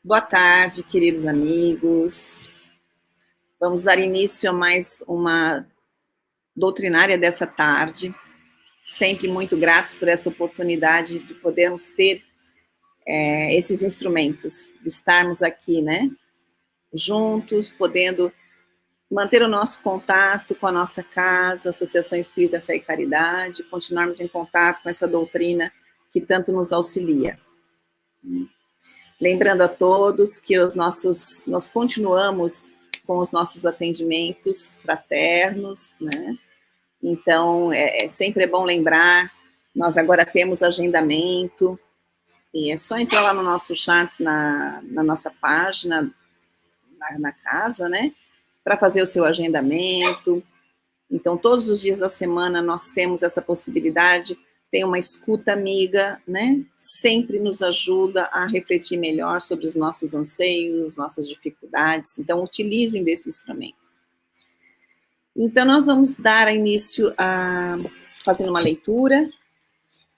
Boa tarde, queridos amigos. Vamos dar início a mais uma doutrinária dessa tarde. Sempre muito gratos por essa oportunidade de podermos ter esses instrumentos, de estarmos aqui, né, juntos, podendo manter o nosso contato com a nossa casa, Associação Espírita Fé e Caridade, continuarmos em contato com essa doutrina que tanto nos auxilia. Lembrando a todos que nós continuamos com os nossos atendimentos fraternos, né? Então, sempre é bom lembrar, nós agora temos agendamento, e é só entrar lá no nosso chat, na nossa página, na casa, né? Para fazer o seu agendamento. Então, todos os dias da semana nós temos essa possibilidade. Tem uma escuta amiga, né? Sempre nos ajuda a refletir melhor sobre os nossos anseios, as nossas dificuldades. Então, utilizem desse instrumento. Então, nós vamos dar início fazendo uma leitura,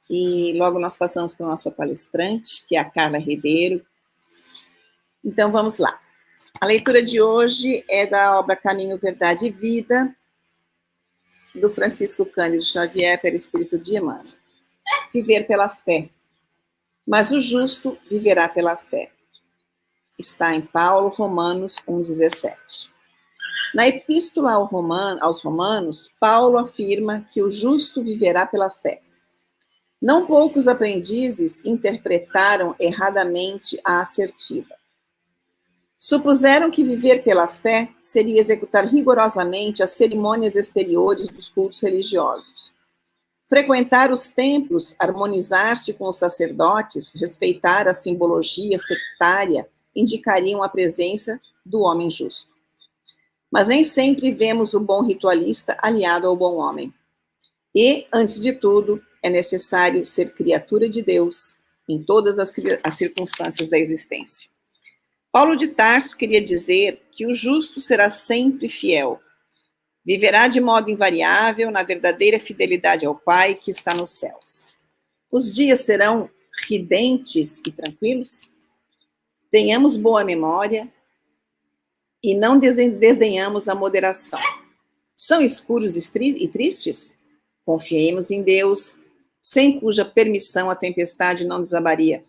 e logo nós passamos para a nossa palestrante, que é a Carla Ribeiro. Então, vamos lá. A leitura de hoje é da obra Caminho, Verdade e Vida, do Francisco Cândido Xavier, pelo Espírito de Emmanuel. Viver pela fé. Mas o justo viverá pela fé. Está em Paulo, Romanos 1,17. Na Epístola aos Romanos, Paulo afirma que o justo viverá pela fé. Não poucos aprendizes interpretaram erradamente a assertiva. Supuseram que viver pela fé seria executar rigorosamente as cerimônias exteriores dos cultos religiosos. Frequentar os templos, harmonizar-se com os sacerdotes, respeitar a simbologia sectária, indicariam a presença do homem justo. Mas nem sempre vemos o bom ritualista aliado ao bom homem. E, antes de tudo, é necessário ser criatura de Deus em todas as circunstâncias da existência. Paulo de Tarso queria dizer que o justo será sempre fiel. Viverá de modo invariável na verdadeira fidelidade ao Pai que está nos céus. Os dias serão ridentes e tranquilos? Tenhamos boa memória e não desdenhamos a moderação. São escuros e tristes? Confiemos em Deus, sem cuja permissão a tempestade não desabaria.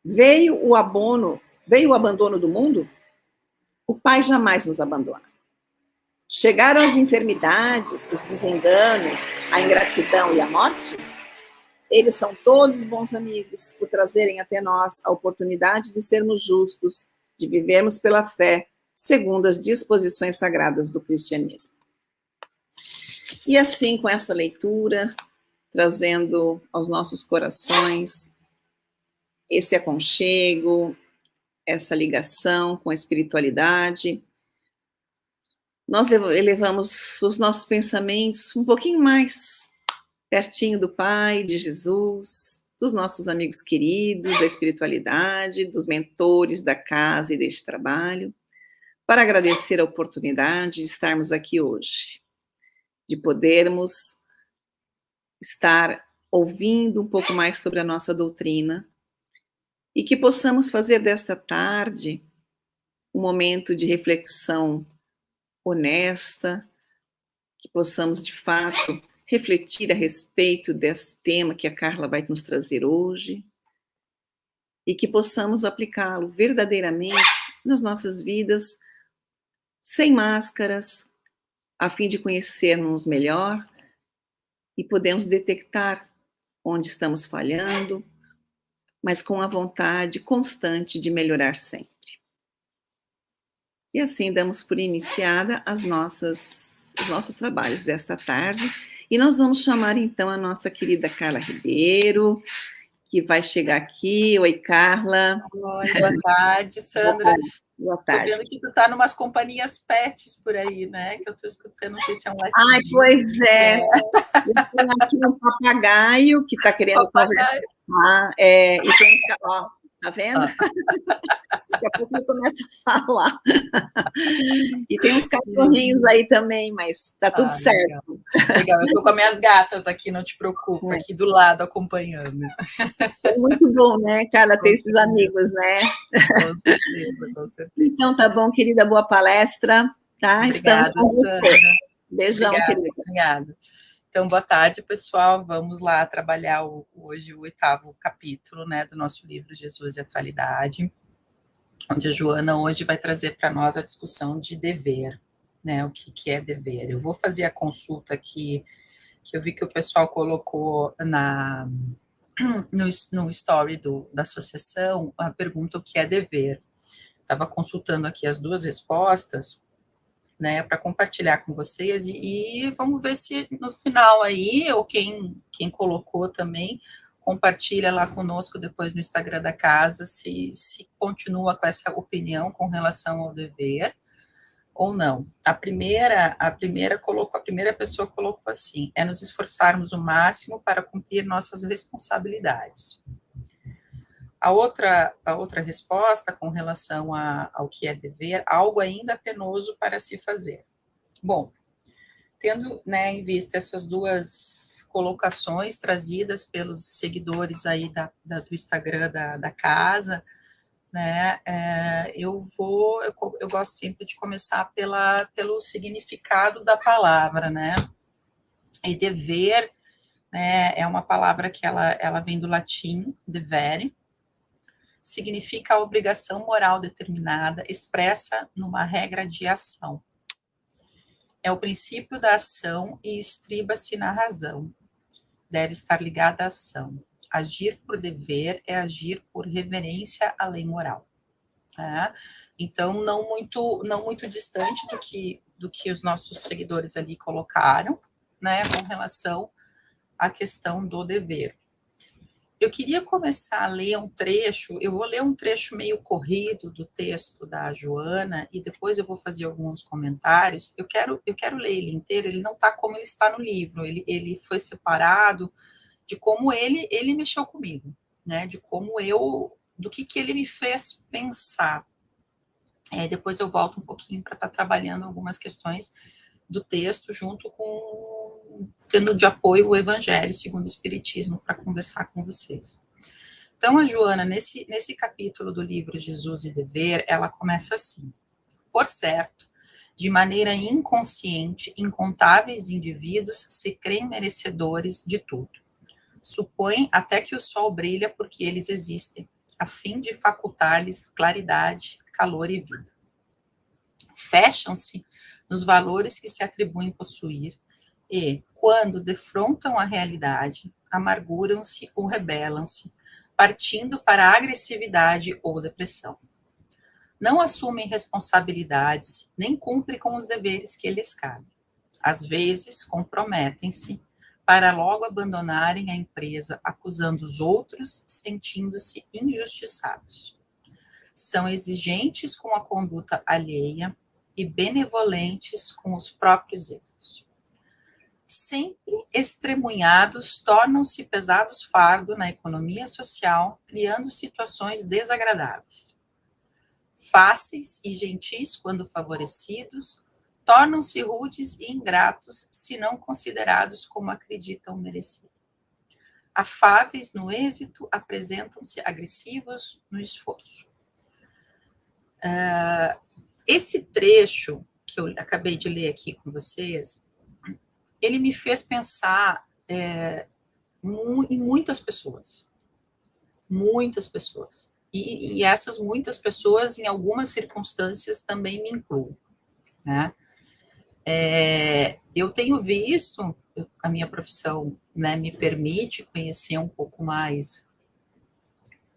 Veio o abandono do mundo? O Pai jamais nos abandona. Chegaram as enfermidades, os desenganos, a ingratidão e a morte? Eles são todos bons amigos, por trazerem até nós a oportunidade de sermos justos, de vivermos pela fé, segundo as disposições sagradas do cristianismo. E assim, com essa leitura, trazendo aos nossos corações esse aconchego, essa ligação com a espiritualidade, nós elevamos os nossos pensamentos um pouquinho mais pertinho do Pai, de Jesus, dos nossos amigos queridos, da espiritualidade, dos mentores da casa e deste trabalho, para agradecer a oportunidade de estarmos aqui hoje, de podermos estar ouvindo um pouco mais sobre a nossa doutrina e que possamos fazer desta tarde um momento de reflexão honesta, que possamos, de fato, refletir a respeito desse tema que a Carla vai nos trazer hoje e que possamos aplicá-lo verdadeiramente nas nossas vidas, sem máscaras, a fim de conhecermos melhor e podemos detectar onde estamos falhando, mas com a vontade constante de melhorar sempre. E assim damos por iniciada os nossos trabalhos desta tarde, e nós vamos chamar então a nossa querida Carla Ribeiro, que vai chegar aqui. Oi, Carla. Oi, boa tarde, Sandra. Boa tarde. Tô vendo que tu tá numas companhias pets por aí, né? Que eu tô escutando, não sei se é um latim. Ai, pois é. Eu tenho aqui um papagaio que está querendo conversar. E tem uns... Ó, tá vendo? Daqui a pouco ele começa a falar. E tem uns cachorrinhos aí também, mas tá tudo certo. Legal. Legal, eu tô com as minhas gatas aqui, não te preocupa, aqui do lado acompanhando. É muito bom, né, Carla, ter esses amigos, né? Com certeza, com certeza. Então tá bom, querida, boa palestra, tá? Obrigada, Estamos com você. Beijão, obrigada, querida. obrigada. Então, boa tarde, pessoal. Vamos lá trabalhar hoje o 8º capítulo, né, do nosso livro Jesus e Atualidade, onde a Joana hoje vai trazer para nós a discussão de dever, né, o que é dever. Eu vou fazer a consulta aqui, que eu vi que o pessoal colocou no story da associação, a pergunta o que é dever. Estava consultando aqui as duas respostas, né, para compartilhar com vocês, e vamos ver se no final aí, ou quem colocou também, compartilha lá conosco depois no Instagram da casa, se continua com essa opinião com relação ao dever, ou não. A primeira pessoa colocou assim, é nos esforçarmos o máximo para cumprir nossas responsabilidades. A outra resposta com relação ao que é dever, algo ainda penoso para se fazer. Bom, tendo, né, em vista essas duas colocações trazidas pelos seguidores aí do Instagram da casa, né, eu gosto sempre de começar pelo significado da palavra, né, e dever, né, é uma palavra que ela vem do latim, devere, significa a obrigação moral determinada, expressa numa regra de ação. É o princípio da ação e estriba-se na razão. Deve estar ligada à ação. Agir por dever é agir por reverência à lei moral. Tá? Então, não muito distante do que os nossos seguidores ali colocaram, né, com relação à questão do dever. Eu queria começar a ler um trecho, eu vou ler um trecho meio corrido do texto da Joana, e depois eu vou fazer alguns comentários. Eu quero ler ele inteiro, ele não está como ele está no livro, ele foi separado de como ele mexeu comigo, né, de como do que ele me fez pensar. Depois eu volto um pouquinho para estar trabalhando algumas questões do texto junto com tendo de apoio o Evangelho segundo o Espiritismo para conversar com vocês. Então, a Joana, nesse capítulo do livro Jesus e Dever, ela começa assim: por certo, de maneira inconsciente, incontáveis indivíduos se creem merecedores de tudo. Supõem até que o sol brilha porque eles existem, a fim de facultar-lhes claridade, calor e vida. Fecham-se nos valores que se atribuem possuir e, quando defrontam a realidade, amarguram-se ou rebelam-se, partindo para a agressividade ou depressão. Não assumem responsabilidades, nem cumprem com os deveres que lhes cabem. Às vezes, comprometem-se para logo abandonarem a empresa, acusando os outros, sentindo-se injustiçados. São exigentes com a conduta alheia e benevolentes com os próprios erros. Sempre estremunhados, tornam-se pesados fardo na economia social, criando situações desagradáveis. Fáceis e gentis quando favorecidos, tornam-se rudes e ingratos se não considerados como acreditam merecer. Afáveis no êxito, apresentam-se agressivos no esforço. Esse trecho que eu acabei de ler aqui com vocês, ele me fez pensar em muitas pessoas. Muitas pessoas. E essas muitas pessoas, em algumas circunstâncias, também me incluem. Né? Eu tenho visto, a minha profissão, né, me permite conhecer um pouco mais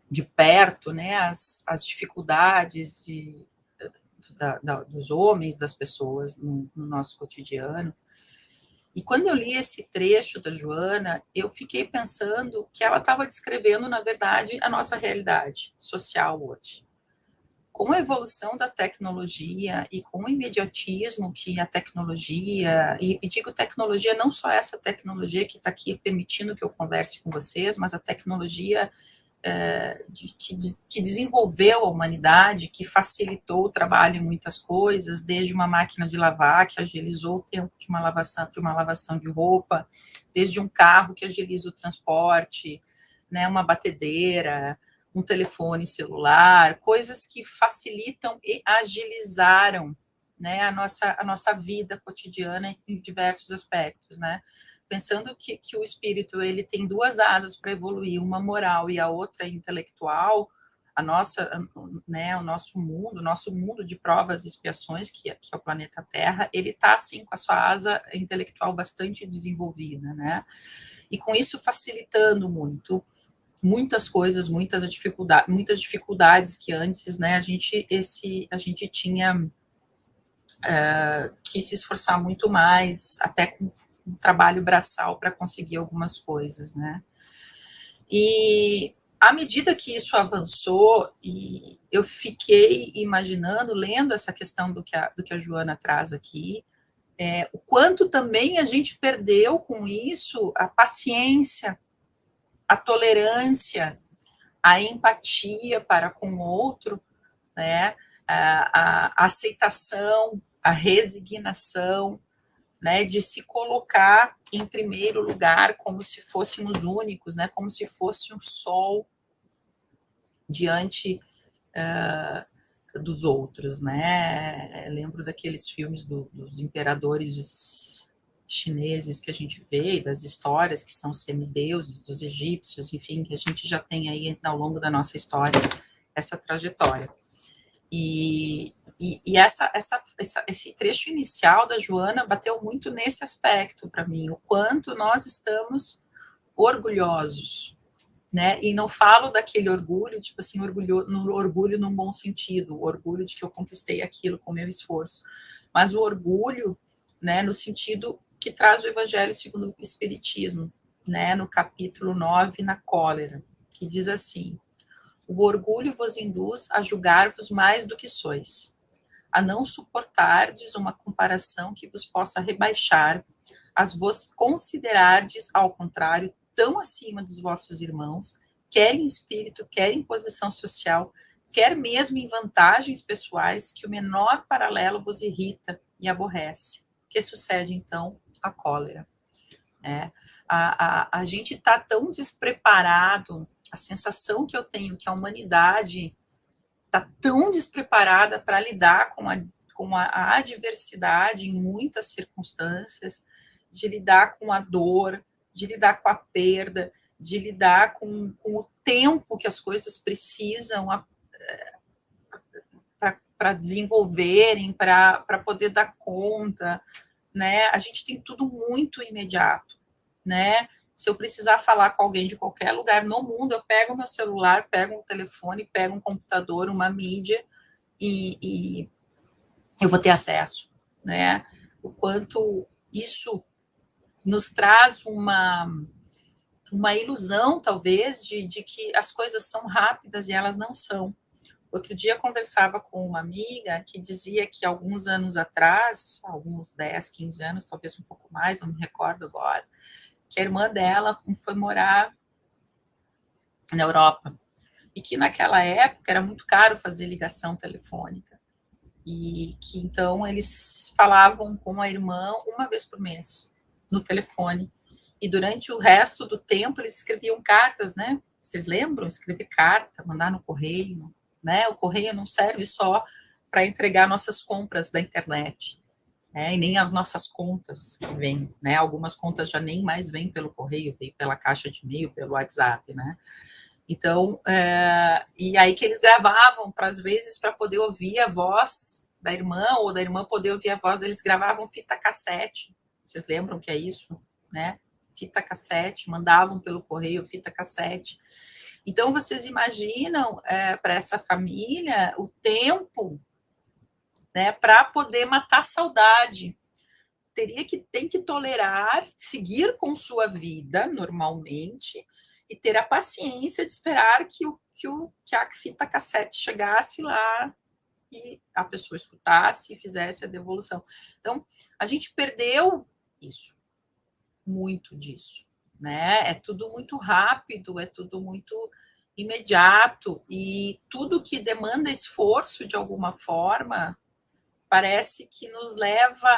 de perto, né, as dificuldades dos homens, das pessoas no nosso cotidiano. E quando eu li esse trecho da Joana, eu fiquei pensando que ela estava descrevendo, na verdade, a nossa realidade social hoje. Com a evolução da tecnologia e com o imediatismo que a tecnologia, e digo tecnologia, não só essa tecnologia que está aqui permitindo que eu converse com vocês, mas a tecnologia que desenvolveu a humanidade, que facilitou o trabalho em muitas coisas, desde uma máquina de lavar, que agilizou o tempo de uma lavação de roupa, desde um carro que agiliza o transporte, né, uma batedeira, um telefone celular, coisas que facilitam e agilizaram, né, a nossa vida cotidiana em diversos aspectos, né? Pensando que o espírito ele tem duas asas para evoluir, uma moral e a outra intelectual, a nossa, né, o nosso mundo de provas e expiações, que é o planeta Terra, ele está, assim, com a sua asa intelectual bastante desenvolvida, né? E com isso facilitando muitas coisas, muitas dificuldades que antes, né, a gente tinha que se esforçar muito mais, até com um trabalho braçal para conseguir algumas coisas, né? E à medida que isso avançou, e eu fiquei imaginando, lendo essa questão do que a Joana traz aqui, o quanto também a gente perdeu com isso a paciência, a tolerância, a empatia para com o outro, né? A aceitação, a resignação, né, de se colocar em primeiro lugar como se fôssemos únicos, né, como se fosse um sol diante dos outros, né? Eu lembro daqueles filmes dos imperadores chineses que a gente vê, das histórias que são semideuses, dos egípcios, enfim, que a gente já tem aí ao longo da nossa história essa trajetória. E esse trecho inicial da Joana bateu muito nesse aspecto para mim, o quanto nós estamos orgulhosos, né? E não falo daquele orgulho, tipo assim, orgulho num bom sentido, o orgulho de que eu conquistei aquilo com meu esforço, mas o orgulho, né, no sentido que traz o Evangelho segundo o Espiritismo, né, no capítulo 9, na cólera, que diz assim: o orgulho vos induz a julgar-vos mais do que sois, a não suportardes uma comparação que vos possa rebaixar, as vos considerardes, ao contrário, tão acima dos vossos irmãos, quer em espírito, quer em posição social, quer mesmo em vantagens pessoais, que o menor paralelo vos irrita e aborrece, que sucede, então, a cólera. A gente está tão despreparado, a sensação que eu tenho que a humanidade está tão despreparada para lidar com a adversidade em muitas circunstâncias, de lidar com a dor, de lidar com a perda, de lidar com o tempo que as coisas precisam para desenvolverem, para poder dar conta, né? A gente tem tudo muito imediato, né? Se eu precisar falar com alguém de qualquer lugar no mundo, eu pego meu celular, pego um telefone, pego um computador, uma mídia, e eu vou ter acesso, né? O quanto isso nos traz uma ilusão, talvez, de que as coisas são rápidas e elas não são. Outro dia eu conversava com uma amiga que dizia que alguns anos atrás, alguns 10, 15 anos, talvez um pouco mais, não me recordo agora, que a irmã dela foi morar na Europa, e que naquela época era muito caro fazer ligação telefônica, e que então eles falavam com a irmã uma vez por mês, no telefone, e durante o resto do tempo eles escreviam cartas, né? Vocês lembram? Escrever carta, mandar no correio, né? O correio não serve só para entregar nossas compras da internet, né? E nem as nossas contas que vêm, né? Algumas contas já nem mais vêm pelo correio, vêm pela caixa de e-mail, pelo WhatsApp, né? Então, e aí que eles gravavam, às vezes, para poder ouvir a voz da irmã, ou da irmã poder ouvir a voz deles, gravavam fita cassete. Vocês lembram que é isso, né? Fita cassete, mandavam pelo correio fita cassete. Então, vocês imaginam, para essa família, o tempo, né, para poder matar a saudade. Tem que tolerar, seguir com sua vida normalmente, e ter a paciência de esperar que a fita cassete chegasse lá e a pessoa escutasse e fizesse a devolução. Então, a gente perdeu isso, muito disso, né? É tudo muito rápido, é tudo muito imediato, e tudo que demanda esforço de alguma forma parece que nos leva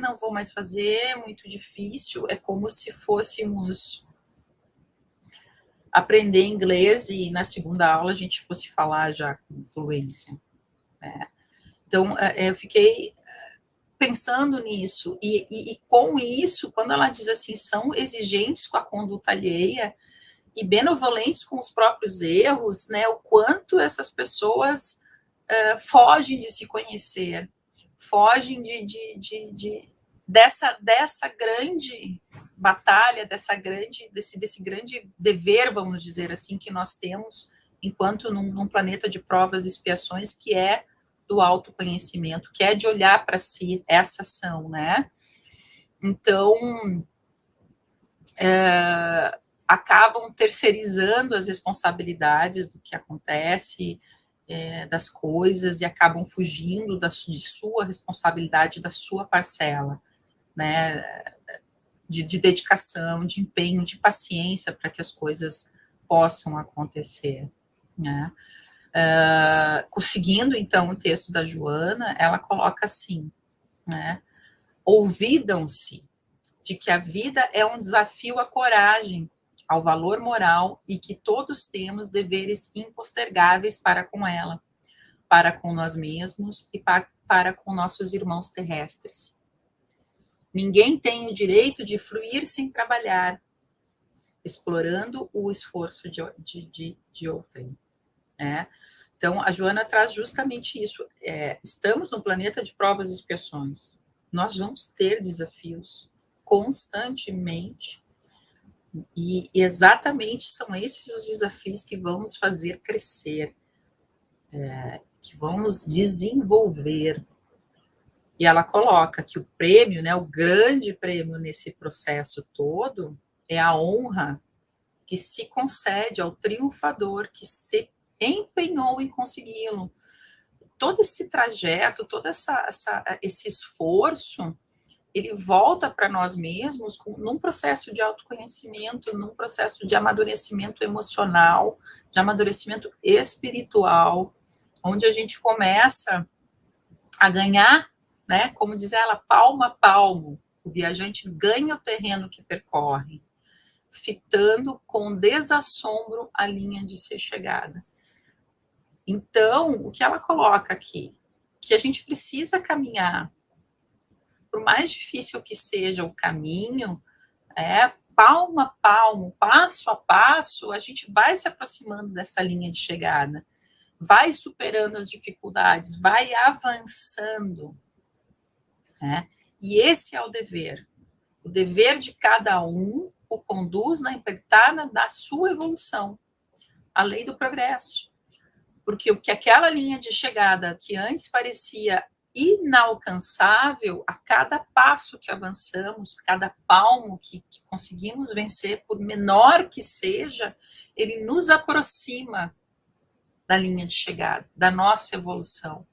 não vou mais fazer, é muito difícil, é como se fôssemos aprender inglês e na segunda aula a gente fosse falar já com fluência, né? Então, eu fiquei pensando nisso, e com isso, quando ela diz assim, são exigentes com a conduta alheia e benevolentes com os próprios erros, né, o quanto essas pessoas fogem de se conhecer, fogem dessa grande batalha, desse grande dever, vamos dizer assim, que nós temos enquanto num planeta de provas e expiações, que é do autoconhecimento, que é de olhar para si, essa ação, né? Então, acabam terceirizando as responsabilidades do que acontece, das coisas, e acabam fugindo de sua responsabilidade, da sua parcela, né? De dedicação, de empenho, de paciência para que as coisas possam acontecer, né? Conseguindo, então, o texto da Joana, ela coloca assim, né? Olvidam-se de que a vida é um desafio à coragem, ao valor moral, e que todos temos deveres impostergáveis para com ela, para com nós mesmos e para com nossos irmãos terrestres. Ninguém tem o direito de fruir sem trabalhar, explorando o esforço de outrem, né? Então, a Joana traz justamente isso. Estamos no planeta de provas e expiações. Nós vamos ter desafios constantemente, e exatamente são esses os desafios que vão nos fazer crescer, que vão nos desenvolver. E ela coloca que o prêmio, né, o grande prêmio nesse processo todo, é a honra que se concede ao triunfador que se empenhou em consegui-lo. Todo esse trajeto, todo esse esforço, ele volta para nós mesmos num processo de autoconhecimento, num processo de amadurecimento emocional, de amadurecimento espiritual, onde a gente começa a ganhar, né, como diz ela, palmo a palmo. O viajante ganha o terreno que percorre, fitando com desassombro a linha de ser chegada. Então, o que ela coloca aqui? Que a gente precisa caminhar, por mais difícil que seja o caminho, palmo a palmo, passo a passo, a gente vai se aproximando dessa linha de chegada, vai superando as dificuldades, vai avançando, né? E esse é o dever. O dever de cada um o conduz na empreitada da sua evolução, a lei do progresso. Porque o que aquela linha de chegada que antes parecia inalcançável, a cada passo que avançamos, cada palmo que conseguimos vencer, por menor que seja, ele nos aproxima da linha de chegada, da nossa evolução.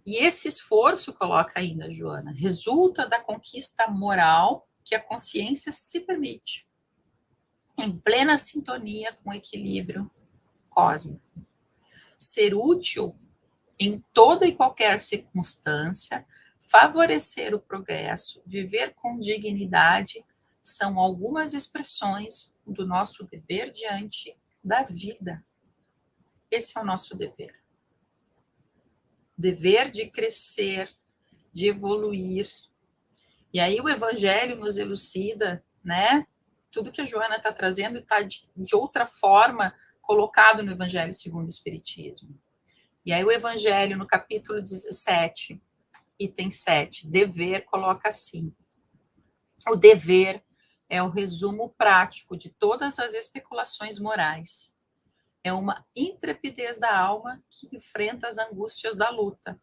E esse esforço, coloca ainda, Joana, resulta da conquista moral que a consciência se permite, em plena sintonia com o equilíbrio cósmico. Ser útil em toda e qualquer circunstância, favorecer o progresso, viver com dignidade, são algumas expressões do nosso dever diante da vida. Esse é o nosso dever. Dever de crescer, de evoluir. E aí o Evangelho nos elucida, né? Tudo que a Joana está trazendo está de outra forma colocado no Evangelho segundo o Espiritismo. E aí o Evangelho, no capítulo 17, item 7, dever, coloca assim: o dever é o resumo prático de todas as especulações morais. É uma intrepidez da alma que enfrenta as angústias da luta.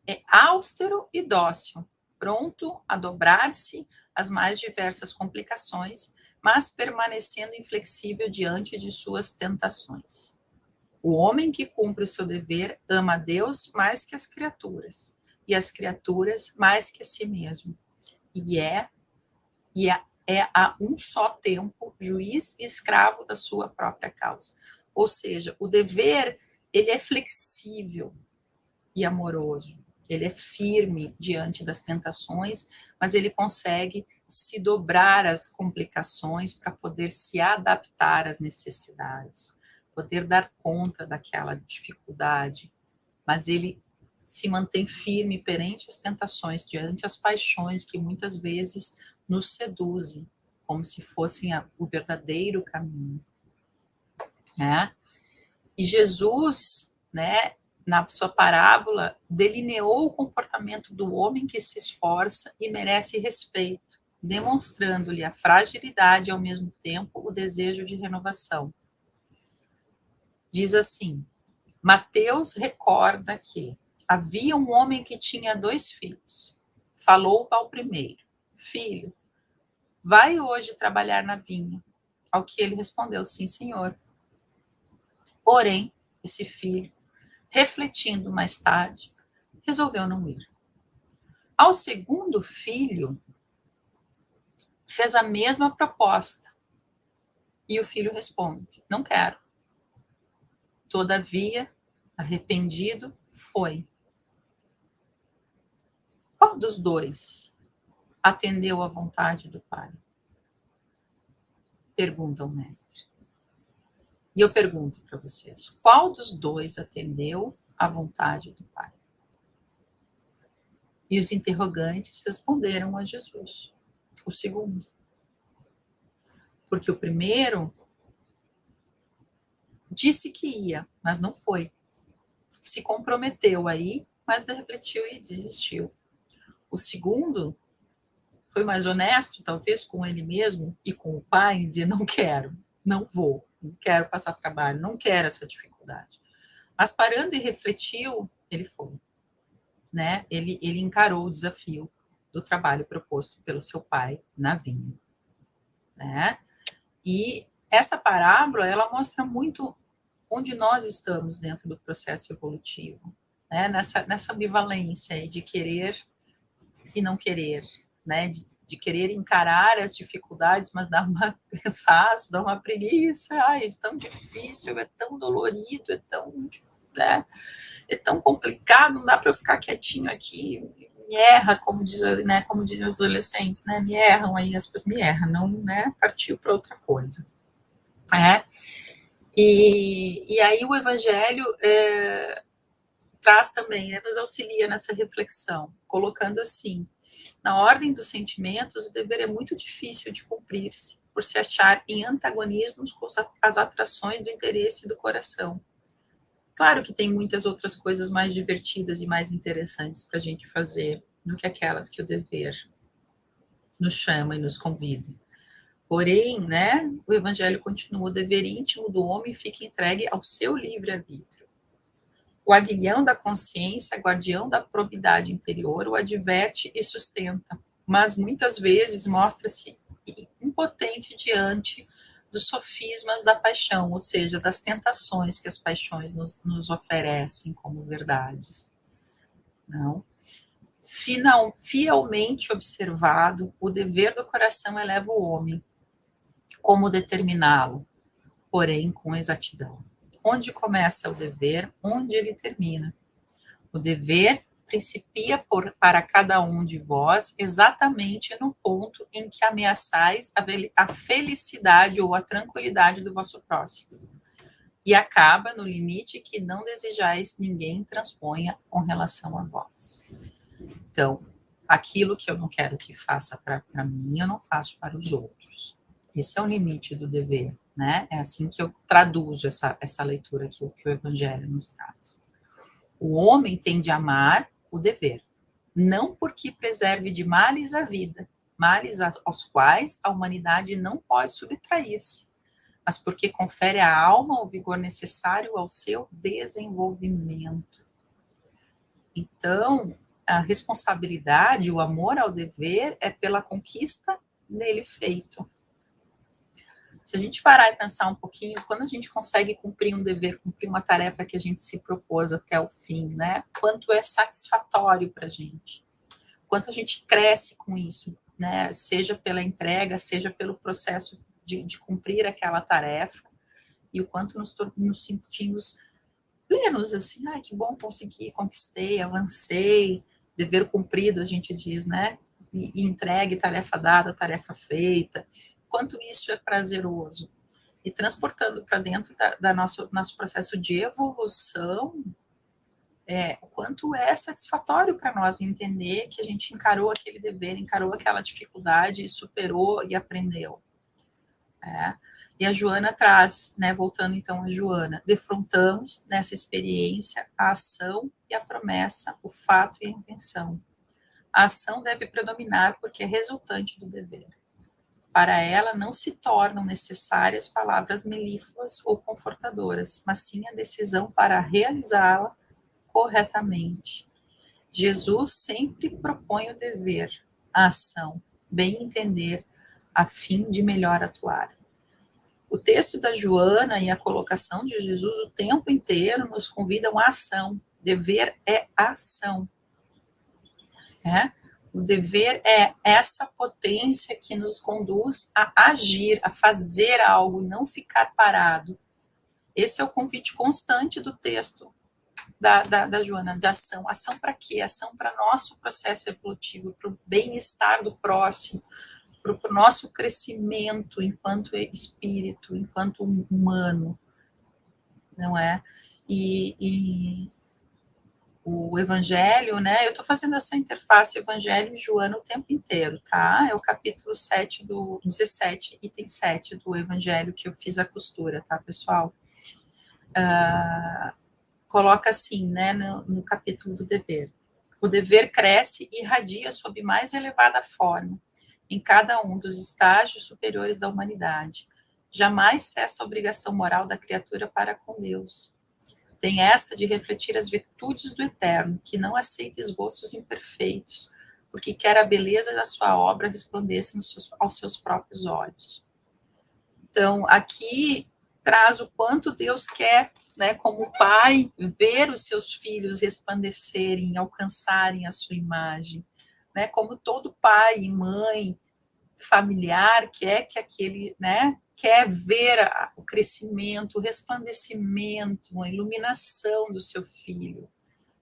É austero e dócil, pronto a dobrar-se às mais diversas complicações, mas permanecendo inflexível diante de suas tentações. O homem que cumpre o seu dever ama a Deus mais que as criaturas, e as criaturas mais que a si mesmo. E é a um só tempo juiz e escravo da sua própria causa. Ou seja, o dever, ele é flexível e amoroso, ele é firme diante das tentações, mas ele consegue se dobrar às complicações para poder se adaptar às necessidades, poder dar conta daquela dificuldade, mas ele se mantém firme perante as tentações, diante as paixões que muitas vezes nos seduzem, como se fossem o verdadeiro caminho. Né? E Jesus, né, na sua parábola, delineou o comportamento do homem que se esforça e merece respeito, demonstrando-lhe a fragilidade e, ao mesmo tempo, o desejo de renovação. Diz assim, Mateus recorda que havia um homem que tinha 2 filhos. Falou ao primeiro, filho, vai hoje trabalhar na vinha. Ao que ele respondeu, sim, senhor. Porém, esse filho, refletindo mais tarde, resolveu não ir. Ao segundo filho, fez a mesma proposta. E o filho responde, não quero. Todavia, arrependido, foi. Qual dos 2 atendeu à vontade do pai? Pergunta o mestre. E eu pergunto para vocês, qual dos 2 atendeu à vontade do pai? E os interrogantes responderam a Jesus, o segundo. Porque o primeiro disse que ia, mas não foi. Se comprometeu aí, mas refletiu e desistiu. O segundo foi mais honesto, talvez, com ele mesmo e com o pai, e dizer, não quero, não vou, não quero passar trabalho, não quero essa dificuldade. Mas parando e refletiu, ele foi. Né? Ele encarou o desafio do trabalho proposto pelo seu pai na vinha. Né? E essa parábola, ela mostra muito onde nós estamos dentro do processo evolutivo, né? Nessa ambivalência aí de querer e não querer, né? De querer encarar as dificuldades, mas dá um cansaço, dá uma preguiça, ai, é tão difícil, é tão dolorido, é tão, né? É tão complicado, não dá para eu ficar quietinho aqui, me erra, como dizem os adolescentes, né? Me erram aí, as pessoas me erram, não, né? Partiu para outra coisa. E aí o Evangelho traz também, né, nos auxilia nessa reflexão, colocando assim, na ordem dos sentimentos, o dever é muito difícil de cumprir-se, por se achar em antagonismos com as atrações do interesse do coração. Claro que tem muitas outras coisas mais divertidas e mais interessantes para a gente fazer do que aquelas que o dever nos chama e nos convida. Porém, né, o Evangelho continua, o dever íntimo do homem fica entregue ao seu livre-arbítrio. O aguilhão da consciência, guardião da probidade interior, o adverte e sustenta, mas muitas vezes mostra-se impotente diante dos sofismas da paixão, ou seja, das tentações que as paixões nos oferecem como verdades. Não? Fielmente observado, o dever do coração eleva o homem. Como determiná-lo? Porém, com exatidão. Onde começa o dever, onde ele termina. O dever principia para cada um de vós exatamente no ponto em que ameaçais a felicidade ou a tranquilidade do vosso próximo. E acaba no limite que não desejais ninguém transponha com relação a vós. Então, aquilo que eu não quero que faça para mim, eu não faço para os outros. Esse é o limite do dever, né? É assim que eu traduzo essa leitura que o Evangelho nos traz. O homem tem de amar o dever, não porque preserve de males a vida, males aos quais a humanidade não pode subtrair-se, mas porque confere à alma o vigor necessário ao seu desenvolvimento. Então, a responsabilidade, o amor ao dever é pela conquista nele feito. Se a gente parar e pensar um pouquinho, quando a gente consegue cumprir um dever, cumprir uma tarefa que a gente se propôs até o fim, né? Quanto é satisfatório para a gente. Quanto a gente cresce com isso, né, seja pela entrega, seja pelo processo de cumprir aquela tarefa, e o quanto nos sentimos plenos, assim, que bom, consegui, conquistei, avancei, dever cumprido, a gente diz, né, e entregue, tarefa dada, tarefa feita, quanto isso é prazeroso. E transportando para dentro da nosso processo de evolução, o quanto é satisfatório para nós entender que a gente encarou aquele dever, encarou aquela dificuldade, e superou e aprendeu. E a Joana traz, né, voltando então a Joana, defrontamos nessa experiência a ação e a promessa, o fato e a intenção. A ação deve predominar porque é resultante do dever. Para ela não se tornam necessárias palavras melífluas ou confortadoras, mas sim a decisão para realizá-la corretamente. Jesus sempre propõe o dever, a ação, bem entender, a fim de melhor atuar. O texto da Joana e a colocação de Jesus o tempo inteiro nos convidam à ação. Dever é ação. O dever é essa potência que nos conduz a agir, a fazer algo, não ficar parado. Esse é o convite constante do texto da Joana, de ação. Ação para quê? Ação para nosso processo evolutivo, para o bem-estar do próximo, para o nosso crescimento enquanto espírito, enquanto humano, não é? E o Evangelho, né? Eu estou fazendo essa interface Evangelho e Joana o tempo inteiro, tá? É o capítulo 7 do 17, item 7 do Evangelho que eu fiz a costura, tá, pessoal? Coloca assim, né, no capítulo do dever. O dever cresce e irradia sob mais elevada forma em cada um dos estágios superiores da humanidade. Jamais cessa a obrigação moral da criatura para com Deus. Tem esta de refletir as virtudes do Eterno, que não aceita esboços imperfeitos, porque quer a beleza da sua obra resplandeça aos seus próprios olhos. Então, aqui traz o quanto Deus quer, né, como pai, ver os seus filhos resplandecerem, alcançarem a sua imagem, né, como todo pai e mãe familiar quer que aquele, né, quer ver o crescimento, o resplandecimento, a iluminação do seu filho,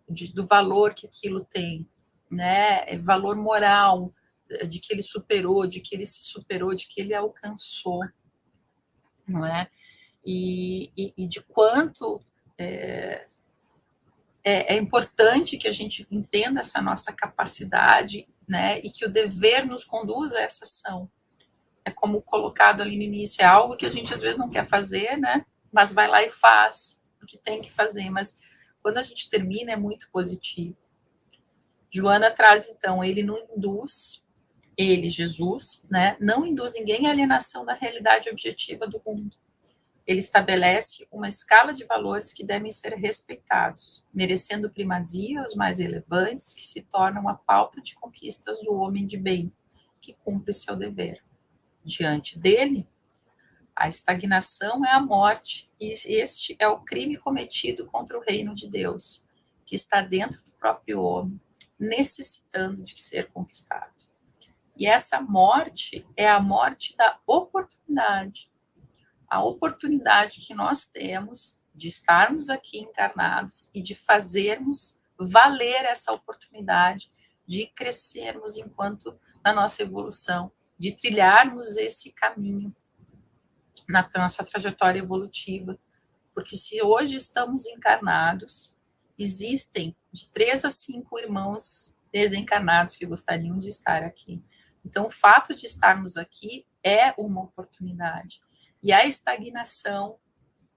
do valor que aquilo tem, né, valor moral, de que ele superou, de que ele se superou, de que ele alcançou, não é? E de quanto é importante que a gente entenda essa nossa capacidade, né, e que o dever nos conduza a essa ação. É como colocado ali no início, é algo que a gente às vezes não quer fazer, né, mas vai lá e faz, porque tem que fazer, mas quando a gente termina é muito positivo. Joana traz, então, ele não induz, ele, Jesus, né, não induz ninguém à alienação da realidade objetiva do mundo. Ele estabelece uma escala de valores que devem ser respeitados, merecendo primazia aos mais relevantes, que se tornam a pauta de conquistas do homem de bem, que cumpre o seu dever. Diante dele, a estagnação é a morte, e este é o crime cometido contra o reino de Deus, que está dentro do próprio homem, necessitando de ser conquistado. E essa morte é a morte da oportunidade. A oportunidade que nós temos de estarmos aqui encarnados e de fazermos valer essa oportunidade, de crescermos enquanto na nossa evolução, de trilharmos esse caminho na nossa trajetória evolutiva. Porque se hoje estamos encarnados, existem de 3 a 5 irmãos desencarnados que gostariam de estar aqui. Então, o fato de estarmos aqui é uma oportunidade. E a estagnação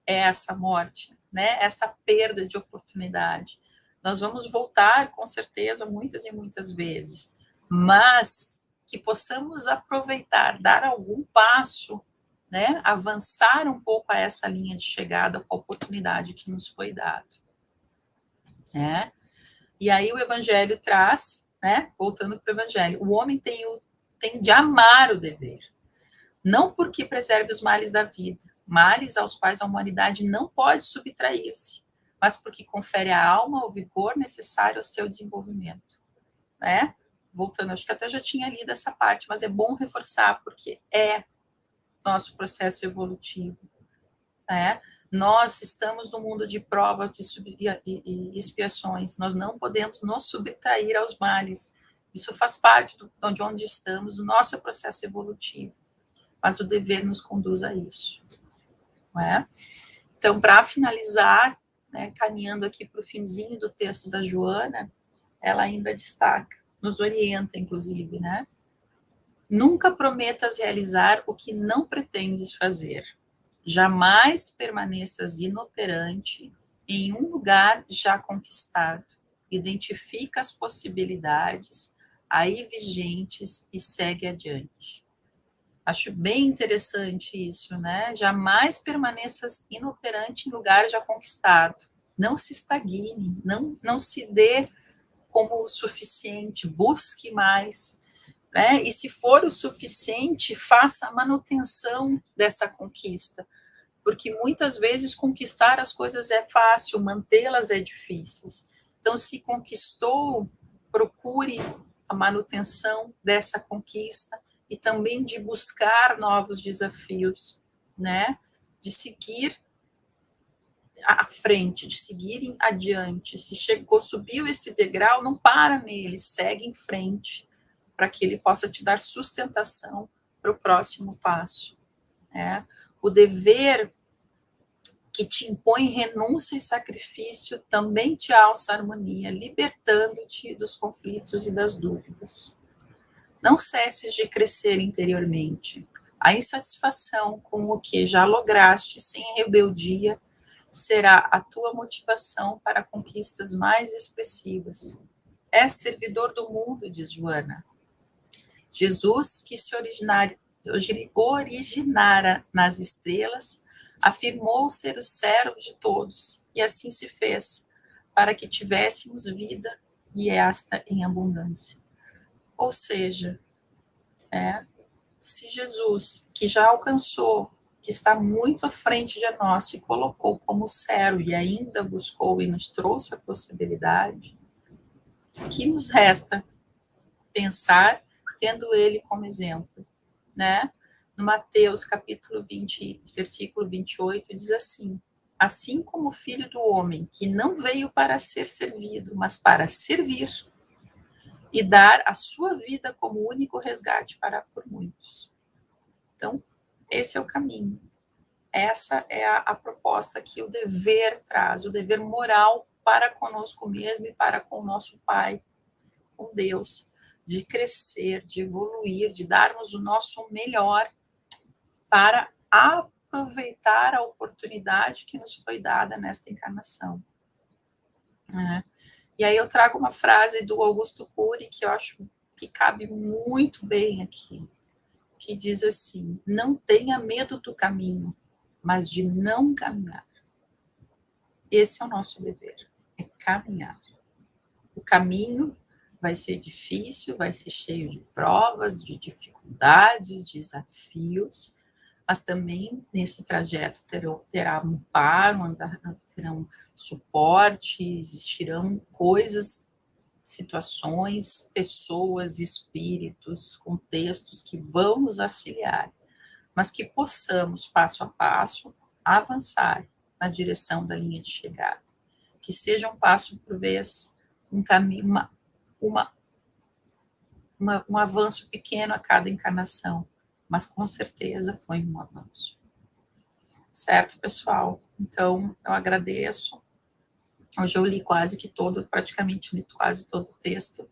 é essa morte, né? Essa perda de oportunidade. Nós vamos voltar, com certeza, muitas e muitas vezes, mas que possamos aproveitar, dar algum passo, né? Avançar um pouco a essa linha de chegada com a oportunidade que nos foi dada. E aí o Evangelho traz, né? Voltando para o Evangelho, o homem tem de amar o dever. Não porque preserve os males da vida, males aos quais a humanidade não pode subtrair-se, mas porque confere à alma o vigor necessário ao seu desenvolvimento, né? voltando, acho que até já tinha lido essa parte, mas é bom reforçar, porque é nosso processo evolutivo, né? Nós estamos no mundo de provas e expiações, nós não podemos nos subtrair aos males, isso faz parte de onde estamos, do nosso processo evolutivo, mas o dever nos conduz a isso, não é? Então, para finalizar, né, caminhando aqui para o finzinho do texto da Joana, ela ainda destaca, nos orienta, inclusive, né? Nunca prometas realizar o que não pretendes fazer. Jamais permaneças inoperante em um lugar já conquistado. Identifica as possibilidades aí vigentes e segue adiante. Acho bem interessante isso, né? Jamais permaneças inoperante em lugar já conquistado. Não se estagne, não se dê como suficiente, busque mais, né? E se for o suficiente, faça a manutenção dessa conquista, porque muitas vezes conquistar as coisas é fácil, mantê-las é difícil. Então, se conquistou, procure a manutenção dessa conquista e também de buscar novos desafios, né? De seguir à frente, de seguir adiante. Se chegou, subiu esse degrau, não para nele, segue em frente, para que ele possa te dar sustentação para o próximo passo, né? O dever que te impõe renúncia e sacrifício também te alça a harmonia, libertando-te dos conflitos e das dúvidas. Não cesses de crescer interiormente. A insatisfação com o que já lograste sem rebeldia será a tua motivação para conquistas mais expressivas. És servidor do mundo, diz Joana. Jesus, que se originara nas estrelas, afirmou ser o servo de todos, e assim se fez, para que tivéssemos vida e esta em abundância. Ou seja, se Jesus, que já alcançou, que está muito à frente de nós, se colocou como servo e ainda buscou e nos trouxe a possibilidade, que nos resta pensar tendo ele como exemplo, né? No Mateus, capítulo 20, versículo 28, diz assim: assim como o Filho do Homem, que não veio para ser servido, mas para servir e dar a sua vida como único resgate por muitos. Então, esse é o caminho. Essa é a proposta que o dever traz, o dever moral para conosco mesmo e para com o nosso Pai, com Deus, de crescer, de evoluir, de darmos o nosso melhor para aproveitar a oportunidade que nos foi dada nesta encarnação. E aí eu trago uma frase do Augusto Cury que eu acho que cabe muito bem aqui, que diz assim: não tenha medo do caminho, mas de não caminhar. Esse é o nosso dever, é caminhar. O caminho vai ser difícil, vai ser cheio de provas, de dificuldades, desafios, mas também nesse trajeto terá um amparo, terão suporte, existirão coisas, situações, pessoas, espíritos, contextos que vão nos auxiliar, mas que possamos, passo a passo, avançar na direção da linha de chegada. Que seja um passo por vez, um caminho, um avanço pequeno a cada encarnação, mas com certeza foi um avanço. Certo, pessoal? Então, eu agradeço. Hoje eu li praticamente li quase todo o texto,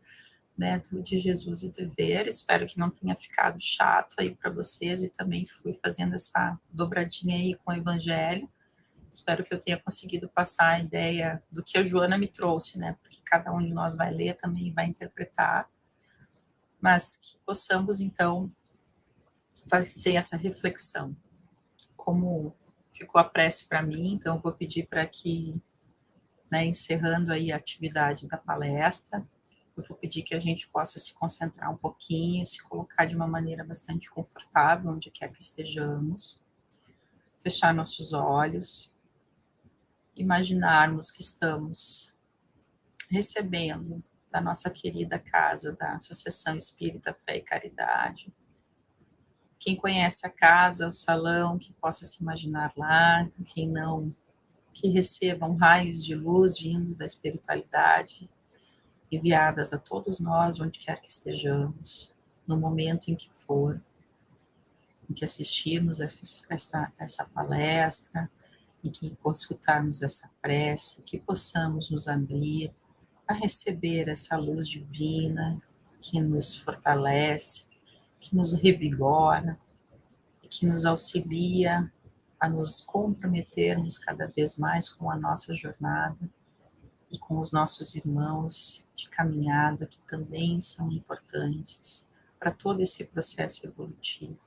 né, de Jesus e Dever. Espero que não tenha ficado chato aí para vocês, e também fui fazendo essa dobradinha aí com o Evangelho. Espero que eu tenha conseguido passar a ideia do que a Joana me trouxe, né, porque cada um de nós vai ler também, vai interpretar, mas que possamos, então, fazer essa reflexão. Como ficou a prece para mim, então eu vou pedir para que, né, encerrando aí a atividade da palestra, eu vou pedir que a gente possa se concentrar um pouquinho, se colocar de uma maneira bastante confortável, onde quer que estejamos, fechar nossos olhos, imaginarmos que estamos recebendo da nossa querida casa da Associação Espírita Fé e Caridade. Quem conhece a casa, o salão, que possa se imaginar lá, quem não, que recebam raios de luz vindo da espiritualidade, enviadas a todos nós, onde quer que estejamos, no momento em que for, em que assistirmos essa palestra, em que escutarmos essa prece, que possamos nos abrir a receber essa luz divina que nos fortalece, que nos revigora e que nos auxilia a nos comprometermos cada vez mais com a nossa jornada e com os nossos irmãos de caminhada, que também são importantes para todo esse processo evolutivo.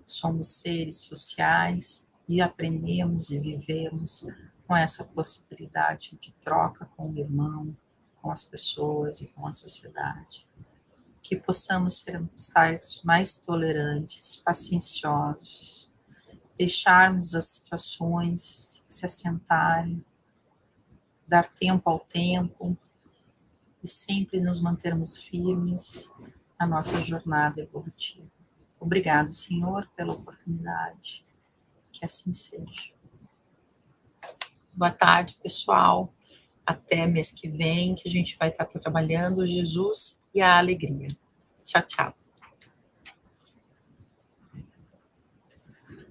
Somos seres sociais e aprendemos e vivemos com essa possibilidade de troca com o irmão, com as pessoas e com a sociedade. Que possamos estar mais tolerantes, pacienciosos, deixarmos as situações se assentarem, dar tempo ao tempo e sempre nos mantermos firmes na nossa jornada evolutiva. Obrigado, Senhor, pela oportunidade. Que assim seja. Boa tarde, pessoal. Até mês que vem, que a gente vai estar trabalhando Jesus e a alegria. Tchau, tchau.